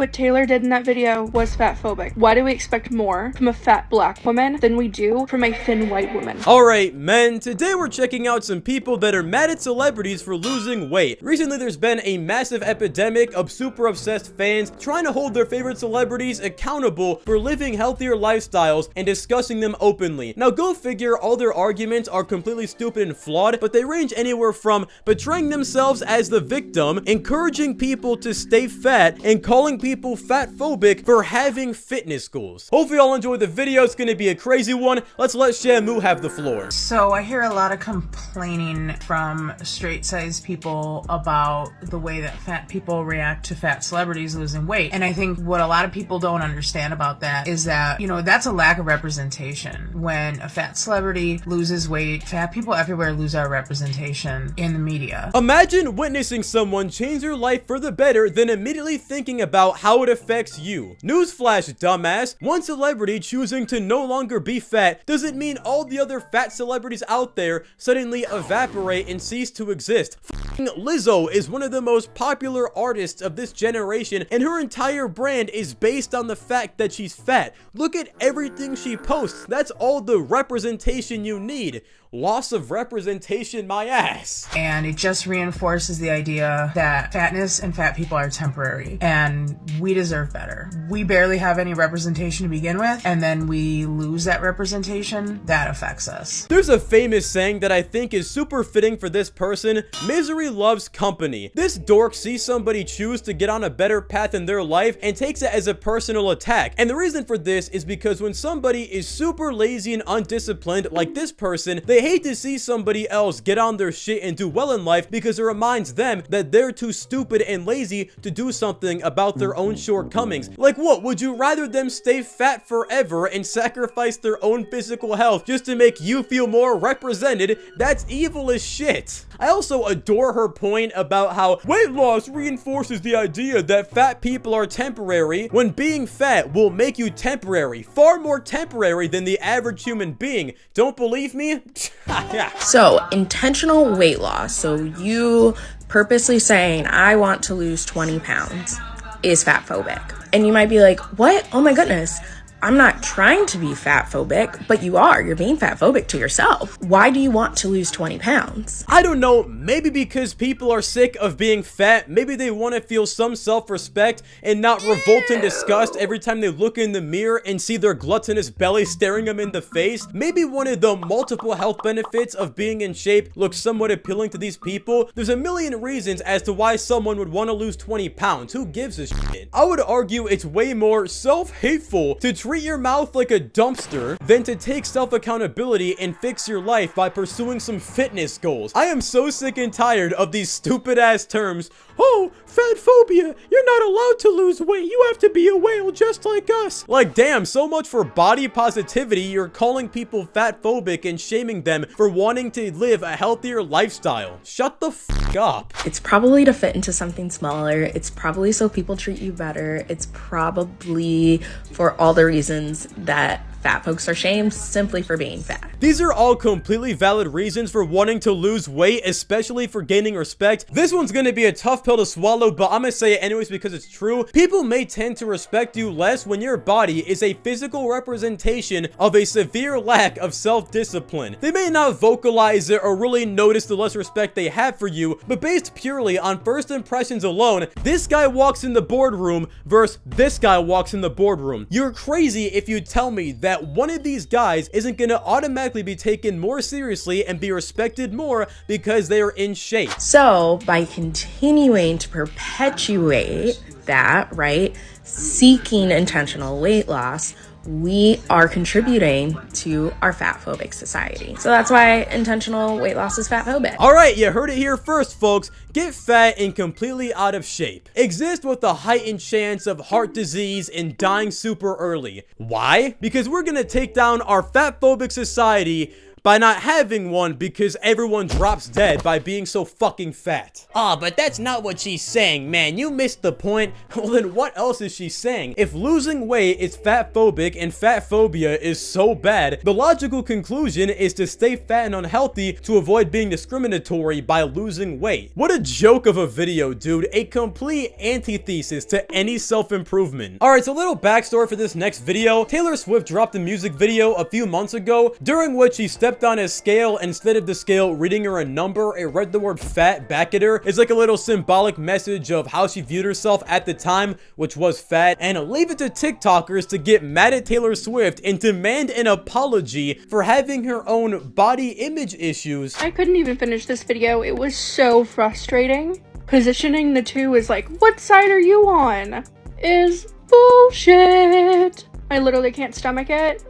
What Taylor did in that video was fat phobic. Why do we expect more from a fat black woman than we do from a thin white woman? Alright, men, today we're checking out some people that are mad at celebrities for losing weight. Recently, there's been a massive epidemic of super obsessed fans trying to hold their favorite celebrities accountable for living healthier lifestyles and discussing them openly. Now, go figure, all their arguments are completely stupid and flawed, but they range anywhere from portraying themselves as the victim, encouraging people to stay fat, and calling people fat phobic for having fitness goals. Hopefully y'all enjoyed the video. It's gonna be a crazy one. Let's let Shamu have the floor. So I hear a lot of complaining from straight-sized people about the way that fat people react to fat celebrities losing weight. And I think what a lot of people don't understand about that is that, you know, that's a lack of representation. When a fat celebrity loses weight, fat people everywhere lose our representation in the media. Imagine witnessing someone change their life for the better, then immediately thinking about how it affects you. Newsflash, dumbass. One celebrity choosing to no longer be fat doesn't mean all the other fat celebrities out there suddenly evaporate and cease to exist. F***ing Lizzo is one of the most popular artists of this generation, and her entire brand is based on the fact that she's fat. Look at everything she posts. That's all the representation you need. Loss of representation, my ass. And it just reinforces the idea that fatness and fat people are temporary, and we deserve better. We barely have any representation to begin with, and then we lose that representation. That affects us. There's a famous saying that I think is super fitting for this person: misery loves company. This dork sees somebody choose to get on a better path in their life and takes it as a personal attack. And the reason for this is because when somebody is super lazy and undisciplined like this person, they hate to see somebody else get on their shit and do well in life, because it reminds them that they're too stupid and lazy to do something about their own shortcomings. Like, what, would you rather them stay fat forever and sacrifice their own physical health just to make you feel more represented? That's evil as shit. I also adore her point about how weight loss reinforces the idea that fat people are temporary, when being fat will make you temporary, far more temporary than the average human being. Don't believe me? Yeah. So, intentional weight loss, so you purposely saying, I want to lose 20 pounds, is fat phobic. And you might be like, what? Oh my goodness. I'm not trying to be fat phobic, but you are. You're being fat phobic to yourself. Why do you want to lose 20 pounds? I don't know, maybe because people are sick of being fat. Maybe they want to feel some self-respect and not revolt in disgust every time they look in the mirror and see their gluttonous belly staring them in the face. Maybe one of the multiple health benefits of being in shape looks somewhat appealing to these people. There's a million reasons as to why someone would want to lose 20 pounds. Who gives a shit? I would argue it's way more self-hateful to treat your mouth like a dumpster than to take self-accountability and fix your life by pursuing some fitness goals. I am so sick and tired of these stupid ass terms. Oh, fat phobia, you're not allowed to lose weight, you have to be a whale just like us. Like, damn, so much for body positivity. You're calling people fat phobic and shaming them for wanting to live a healthier lifestyle. Shut the f up. It's probably to fit into something smaller. It's probably so people treat you better. It's probably for all the reasons that fat folks are shamed simply for being fat. These are all completely valid reasons for wanting to lose weight, especially for gaining respect. This one's gonna be a tough pill to swallow, but I'm gonna say it anyways because it's true. People may tend to respect you less when your body is a physical representation of a severe lack of self-discipline. They may not vocalize it or really notice the less respect they have for you, but based purely on first impressions alone, this guy walks in the boardroom versus this guy walks in the boardroom. You're crazy if you tell me that one of these guys isn't gonna automatically be taken more seriously and be respected more because they are in shape. So by continuing to perpetuate that, right, seeking intentional weight loss, we are contributing to our fat phobic society. So that's why intentional weight loss is fat phobic. All right, you heard it here first, folks. Get fat and completely out of shape. Exist with a heightened chance of heart disease and dying super early. Why? Because we're gonna take down our fat phobic society by not having one because everyone drops dead by being so fucking fat. Ah, but that's not what she's saying, man. You missed the point. Well, then what else is she saying? If losing weight is fat phobic and fat phobia is so bad, the logical conclusion is to stay fat and unhealthy to avoid being discriminatory by losing weight. What a joke of a video, dude. A complete antithesis to any self-improvement. Alright, so a little backstory for this next video. Taylor Swift dropped a music video a few months ago, during which she stepped on a scale, and instead of the scale reading her a number, it read the word fat back at her. It's like a little symbolic message of how she viewed herself at the time, which was fat. And leave it to TikTokers to get mad at Taylor Swift and demand an apology for having her own body image issues. I couldn't even finish this video. It was so frustrating. Positioning the two is like, what side are you on? Is bullshit. I literally can't stomach it.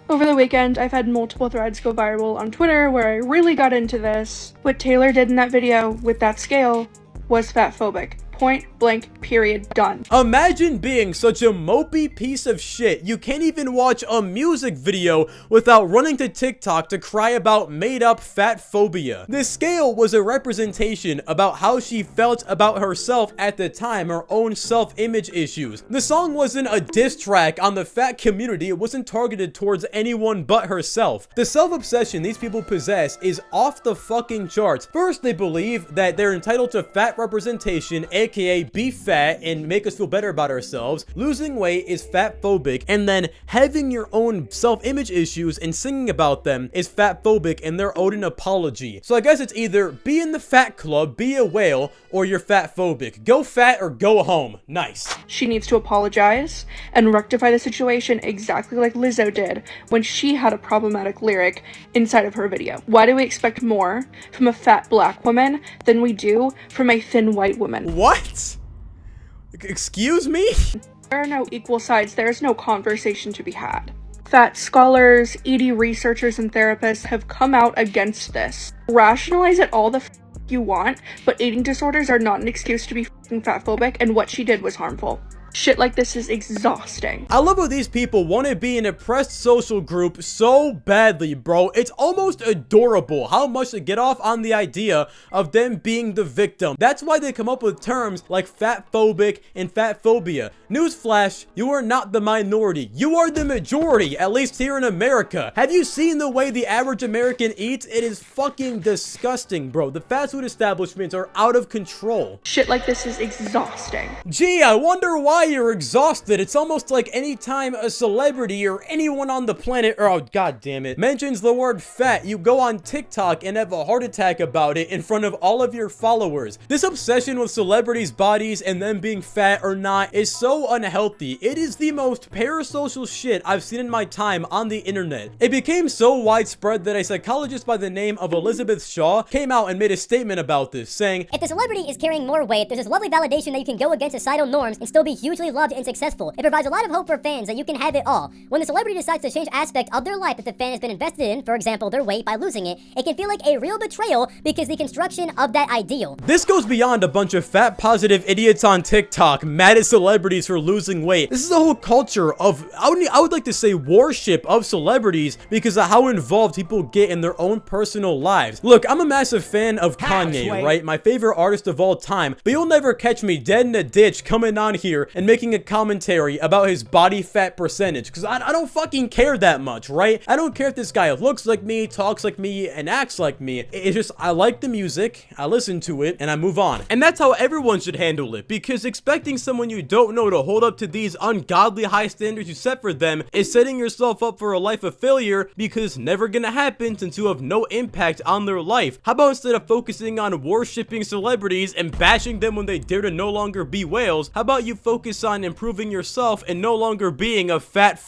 Over the weekend, I've had multiple threads go viral on Twitter where I really got into this. What Taylor did in that video with that scale was fat phobic. Point blank, period, done. Imagine being such a mopey piece of shit you can't even watch a music video without running to TikTok to cry about made up fat phobia. This scale was a representation about how she felt about herself at the time, her own self-image issues. The song wasn't a diss track on the fat community, it wasn't targeted towards anyone but herself. The self-obsession these people possess is off the fucking charts. First, they believe that they're entitled to fat representation, aka be fat and make us feel better about ourselves. Losing weight is fat phobic, and then having your own self-image issues and singing about them is fat phobic, and they're owed an apology. So I guess it's either be in the fat club, be a whale, or you're fat phobic. Go fat or go home. Nice. She needs to apologize and rectify the situation exactly like Lizzo did when she had a problematic lyric inside of her video. Why do we expect more from a fat black woman than we do from a thin white woman? What? Excuse me? There are no equal sides. There is no conversation to be had. Fat scholars, ED researchers, and therapists have come out against this. Rationalize it all the you want, but eating disorders are not an excuse to be fat phobic, and what she did was harmful. Shit like this is exhausting. I love how these people want to be an oppressed social group so badly, bro. It's almost adorable how much they get off on the idea of them being the victim. That's why they come up with terms like fat phobic and fat phobia. Newsflash, you are not the minority. You are the majority, at least here in America. Have you seen the way the average American eats? It is fucking disgusting, bro. The fast food establishments are out of control. Shit like this is exhausting. Gee, I wonder why you're exhausted. It's almost like anytime a celebrity or anyone on the planet, or oh god damn it, mentions the word fat, you go on TikTok and have a heart attack about it in front of all of your followers. This obsession with celebrities' bodies and them being fat or not is so unhealthy. It is the most parasocial shit I've seen in my time on the internet. It became so widespread that a psychologist by the name of Elizabeth Shaw came out and made a statement about this, saying, if the celebrity is carrying more weight, there's this lovely validation that you can go against societal norms and still be hugely loved and successful. It provides a lot of hope for fans that you can have it all. When the celebrity decides to change aspect of their life that the fan has been invested in, for example, their weight, by losing it, it can feel like a real betrayal because the construction of that ideal. This goes beyond a bunch of fat positive idiots on TikTok mad at celebrities for losing weight. This is a whole culture of, I would like to say, worship of celebrities because of how involved people get in their own personal lives. Look, I'm a massive fan of Kanye, right? My favorite artist of all time, but you'll never catch me dead in a ditch coming on here and making a commentary about his body fat percentage because I don't fucking care that much, right? I don't care if this guy looks like me, talks like me, and acts like me. It's just, I like the music, I listen to it, and I move on. And that's how everyone should handle it, because expecting someone you don't know to hold up to these ungodly high standards you set for them is setting yourself up for a life of failure, because it's never gonna happen since you have no impact on their life. How about instead of focusing on worshipping celebrities and bashing them when they dare to no longer be whales, how about you focus on improving yourself and no longer being a fat